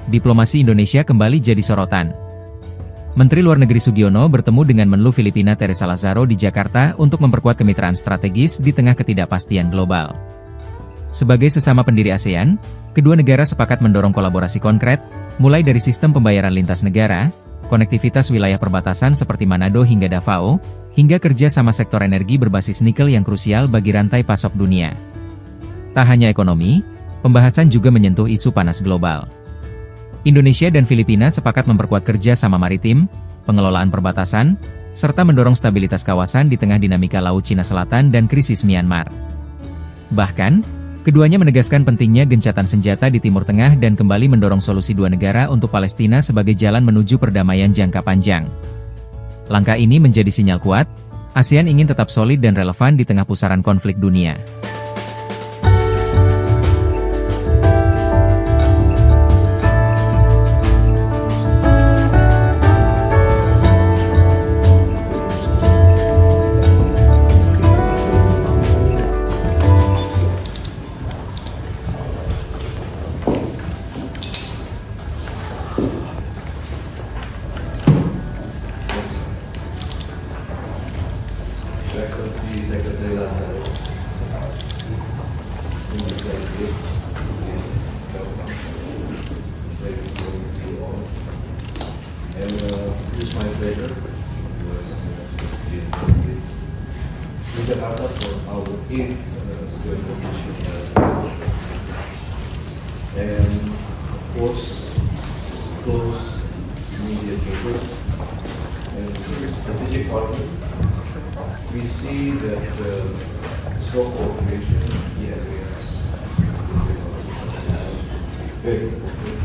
diplomasi Indonesia kembali jadi sorotan. Menteri Luar Negeri Sugiono bertemu dengan Menlu Filipina Teresa Lazaro di Jakarta untuk memperkuat kemitraan strategis di tengah ketidakpastian global. Sebagai sesama pendiri ASEAN, kedua negara sepakat mendorong kolaborasi konkret, mulai dari sistem pembayaran lintas negara, konektivitas wilayah perbatasan seperti Manado hingga Davao, hingga kerja sama sektor energi berbasis nikel yang krusial bagi rantai pasok dunia. Tak hanya ekonomi, pembahasan juga menyentuh isu panas global. Indonesia dan Filipina sepakat memperkuat kerja sama maritim, pengelolaan perbatasan, serta mendorong stabilitas kawasan di tengah dinamika Laut Cina Selatan dan krisis Myanmar. Bahkan, keduanya menegaskan pentingnya gencatan senjata di Timur Tengah dan kembali mendorong solusi dua negara untuk Palestina sebagai jalan menuju perdamaian jangka panjang. Langkah ini menjadi sinyal kuat, ASEAN ingin tetap solid dan relevan di tengah pusaran konflik dunia. Secretary Lazaro, and it's my pleasure to Jakarta for our 8th Joint Commission, and of course those immediate neighbors and strategic partners. We see that strong cooperation in key areas is very important,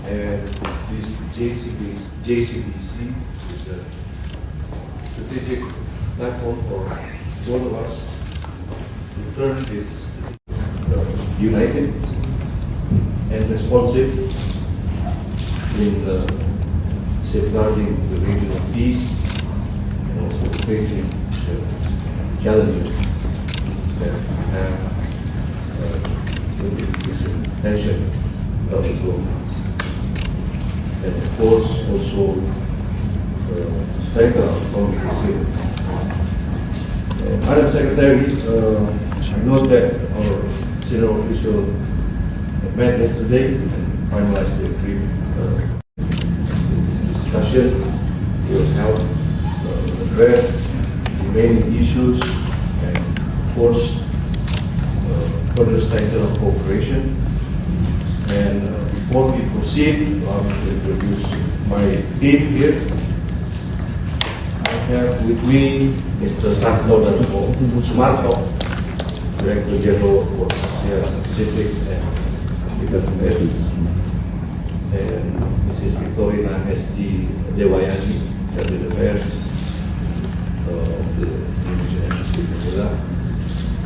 and this JCBC is a strategic platform for both of us to turn this united and responsive in safeguarding the regional peace, also facing the challenges that we have with this tension of the globe. And of course also strengthen our economic resilience. Madam Secretary, I know that our senior official met yesterday and finalized the agreement. This discussion will help address remaining issues and, of course, further strengthen our cooperation. And before we proceed, I will introduce my team here. I have with me Mr. Santo Darko Sumarto, Director General for Asia Pacific and African Affairs, and Mrs. Victorina S.D. Dewayani, Cabinet Affairs of the Indonesian Embassy in Manila.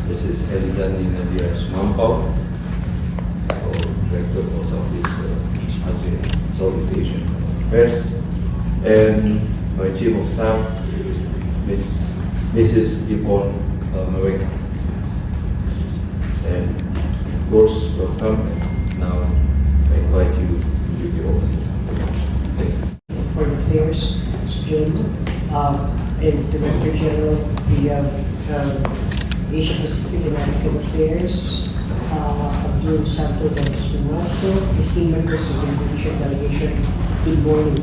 This is Elizandi Nadia Sumampau, Director for Southeast Asian Affairs, and my Chief of Staff, Mrs. Yvonne Maweka. And of course, welcome. And now I invite you to give your opening. Foreign Affairs, Jim, and Director General of the Asia Pacific and African Affairs, Abdul Santo Sumarto, esteemed members of the Indonesian delegation, good morning.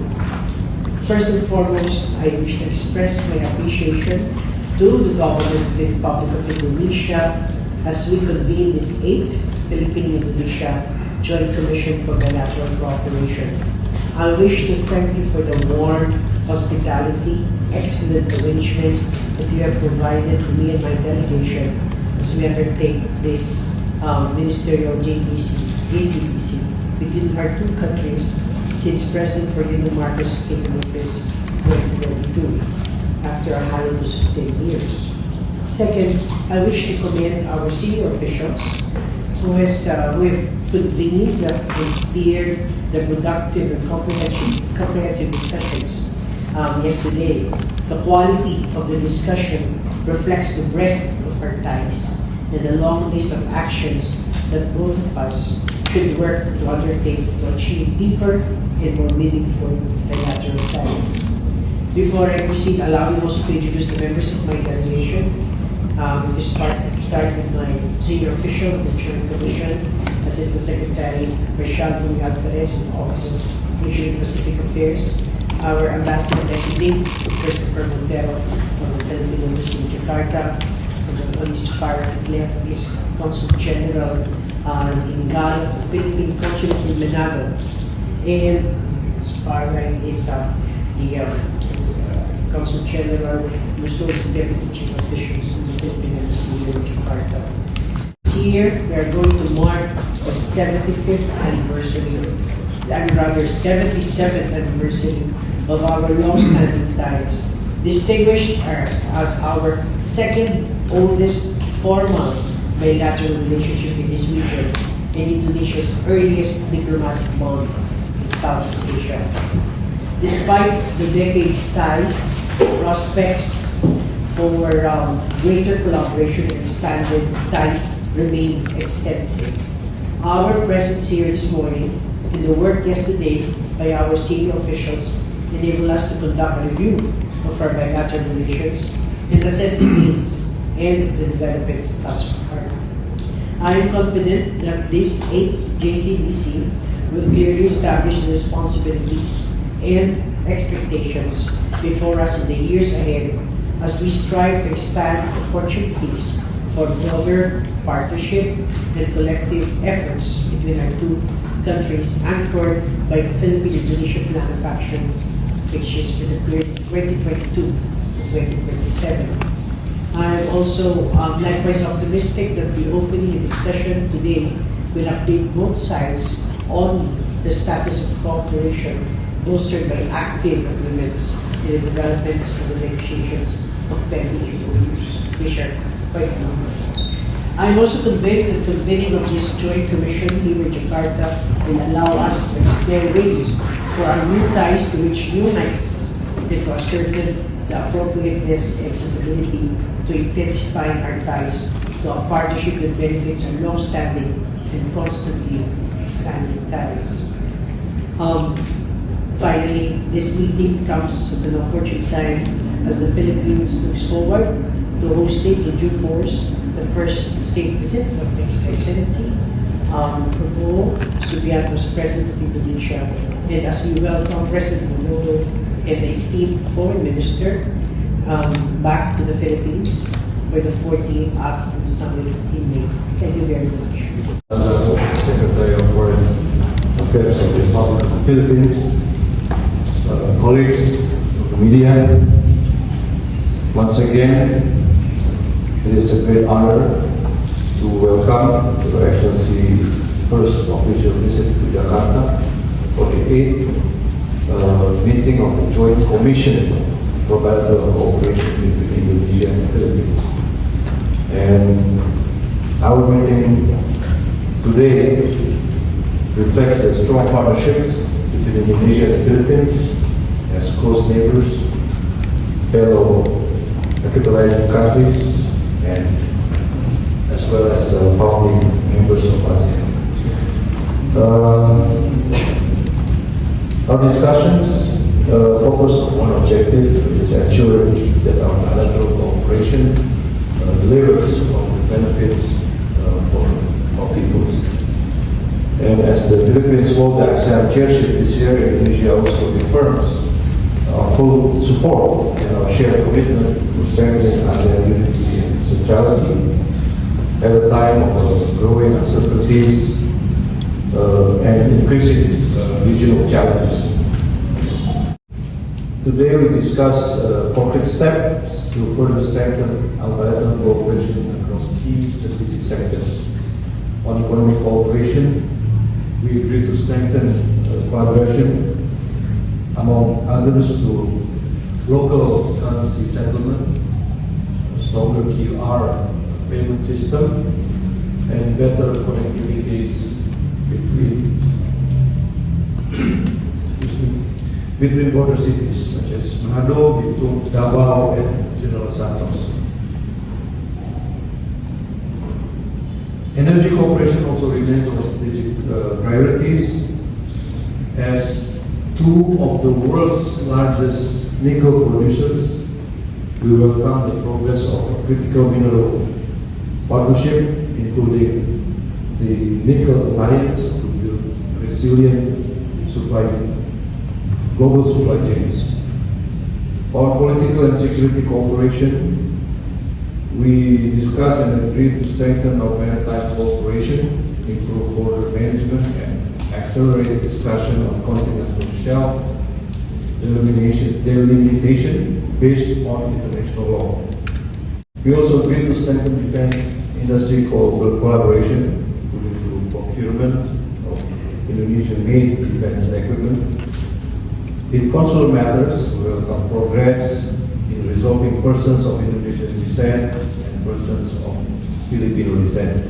First and foremost, I wish to express my appreciation to the government of the Republic of Indonesia as we convene this 8th Philippine-Indonesia Joint Commission for Bilateral Cooperation. I wish to thank you for the warm hospitality, excellent arrangements that you have provided to me and my delegation as we undertake this ministerial JCBC between our two countries since President Ferdinand Marcos came to office 2022 after a hiatus of 10 years. Second, I wish to commend our senior officials who have convened and steered the productive and comprehensive discussions yesterday. The quality of the discussion reflects the breadth of our ties and the long list of actions that both of us should work to undertake to achieve deeper and more meaningful bilateral ties. Before I proceed, allow me also to introduce the members of my delegation. To start with my senior official of the Joint Commission, Assistant Secretary Rachel Bung Alvarez in the Office of Asian Pacific Affairs, our Ambassador Deputy Christopher Montero from the Philippine Embassy in Jakarta, and the Police Fire left is Consul General in Gal, the Philippine Consulate in Manado, and as far right is the Consul General who's also the Deputy Chief Officials in the Philippine Embassy in Jakarta. This year, we are going to mark the 75th anniversary, and rather 77th anniversary of our long-standing ties, distinguished as our second oldest formal bilateral relationship in this region and Indonesia's earliest diplomatic bond in Southeast Asia. Despite the decades' ties, prospects for greater collaboration and expanded ties remain extensive. Our presence here this morning and the work yesterday by our senior officials enable us to conduct a review of our bilateral relations and assess the needs and the developments thus far. I am confident that this 8th JCBC will clearly establish the responsibilities and expectations before us in the years ahead as we strive to expand opportunities for broader partnership and collective efforts between our two countries anchored by the Philippine-Indonesia Plan of Action, which is for the period 2022 to 2027. I am also likewise optimistic that the opening and discussion today will update both sides on the status of cooperation bolstered by active agreements in the developments and the negotiations of pending MOUs, which are quite numerous. I am also convinced that the convening of this Joint Commission here in Jakarta will allow us to explore ways for our new ties to reach new heights and to ascertain the appropriateness and suitability to intensify our ties to a partnership that benefits our long-standing and constantly expanding ties. Finally, this meeting comes at an opportune time as the Philippines looks forward to hosting in due course the first state visit of His Excellency Prabowo Subianto's President of Indonesia, and as we welcome President Widodo and the esteemed Foreign Minister back to the Philippines for the 14th ASEAN Summit in May. Thank you very much. Secretary of Foreign Affairs of the Republic of the Philippines, colleagues of the media, once again, it is a great honor to welcome Your Excellency's first official visit to Jakarta for the 8th meeting of the Joint Commission for Bilateral Cooperation between Indonesia and the Philippines. And our meeting today reflects the strong partnership between Indonesia and the Philippines as close neighbors, fellow archipelagic countries, and as well as founding members of ASEAN. Our discussions focus on one objective, which is ensuring that our bilateral cooperation delivers on the benefits for our peoples. And as the Philippines hold the ASEAN chairship this year, Indonesia also confirms our full support and our shared commitment to strengthening ASEAN unity and centrality at a time of growing uncertainties and increasing regional challenges. Today we discuss concrete steps to further strengthen our bilateral cooperation across key strategic sectors. On economic cooperation, we agreed to strengthen collaboration, among others, to local currency settlement, a stronger QR payment system, and better connectivities between border cities such as Manado, Bitung, Davao, and General Santos. Energy cooperation also remains one of strategic priorities, as two of the world's largest nickel producers. We welcome the progress of a critical mineral partnership, including the Nickel Alliance, to build resilient global supply chains. On political and security cooperation, we discussed and agreed to strengthen our maritime cooperation, improve border management, and accelerate discussion on continental shelf delimitation based on international law. We also agreed to strengthen defense industry collaboration, including through procurement of Indonesian-made defense equipment. In consular matters, we welcome progress in resolving persons of Indonesian descent and persons of Filipino descent.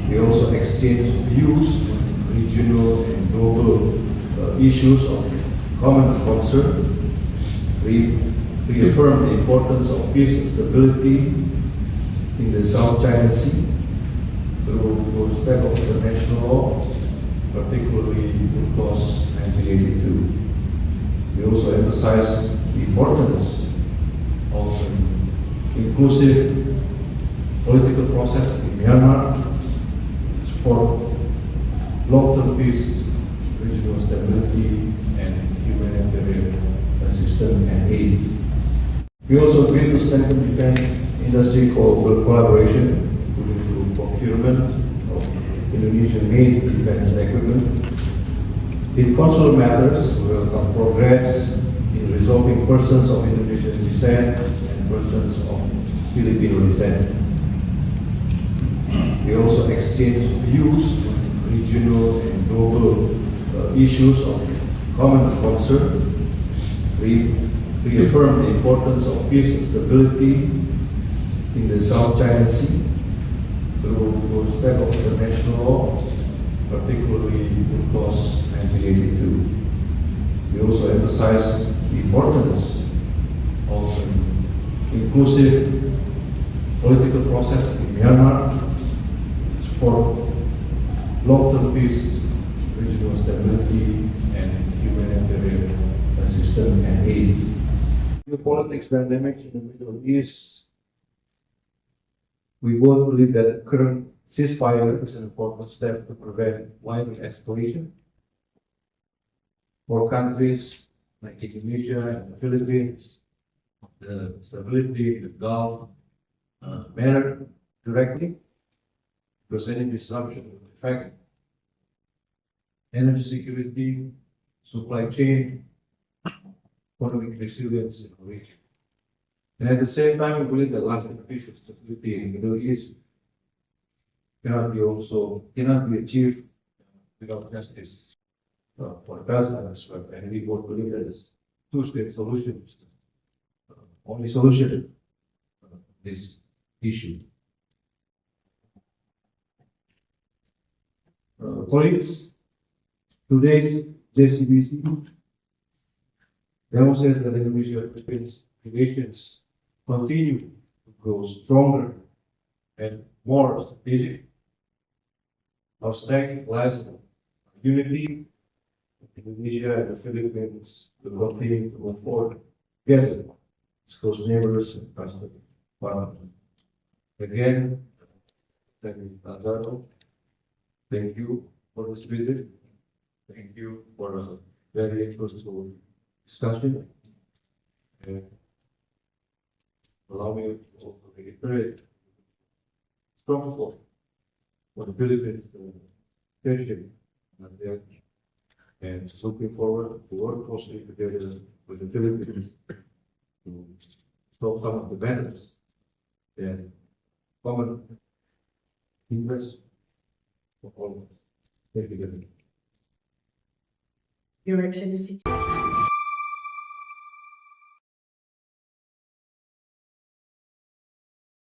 We also exchange views on regional and global issues of common concern. We reaffirm the importance of peace and stability in the South China Sea through full step of international law, particularly UNCLOS 1982. We also emphasize the importance of an inclusive political process in Myanmar, support long-term peace, regional stability, and humanitarian assistance and aid. We also agreed to strengthen defense industry collaboration, including through procurement of Indonesian-made defense equipment. In consular matters, we welcome progress in resolving persons of Indonesian descent and persons of Filipino descent. We also exchange views on regional and global issues of common concern. We reaffirm the importance of peace and stability in the South China Sea through full step of international law, particularly UNCLOS 1982. We also emphasize the importance of an inclusive political process in Myanmar, support long-term peace, regional stability, and humanitarian assistance and aid. Geopolitics dynamics in the Middle East. We both believe that the current ceasefire is an important step to prevent wider escalation. For countries like Indonesia and the Philippines, the stability in the Gulf matter directly, because any disruption will affect energy security, supply chain, economic resilience in the region. And at the same time, we believe that lasting peace and stability in the Middle East cannot be achieved without justice for the Palestinians as well. And we both believe that this two-state solution is the only solution to this issue. Colleagues, today's JCBC demonstrates that Indonesia-Philippines relations continue to grow stronger and more strategic. Our strength lies in unity. Indonesia and the Philippines will continue to move forward together as close neighbors and trusted partners. Again, thank you, Alvaro. Thank you for this visit. Thank you for a very interesting discussion. And allow me to also reiterate strong support for the Philippines leadership and looking forward to work closely together with the Philippines to solve some of the matters and common interests for all of us. Thank you very much. Your Excellency.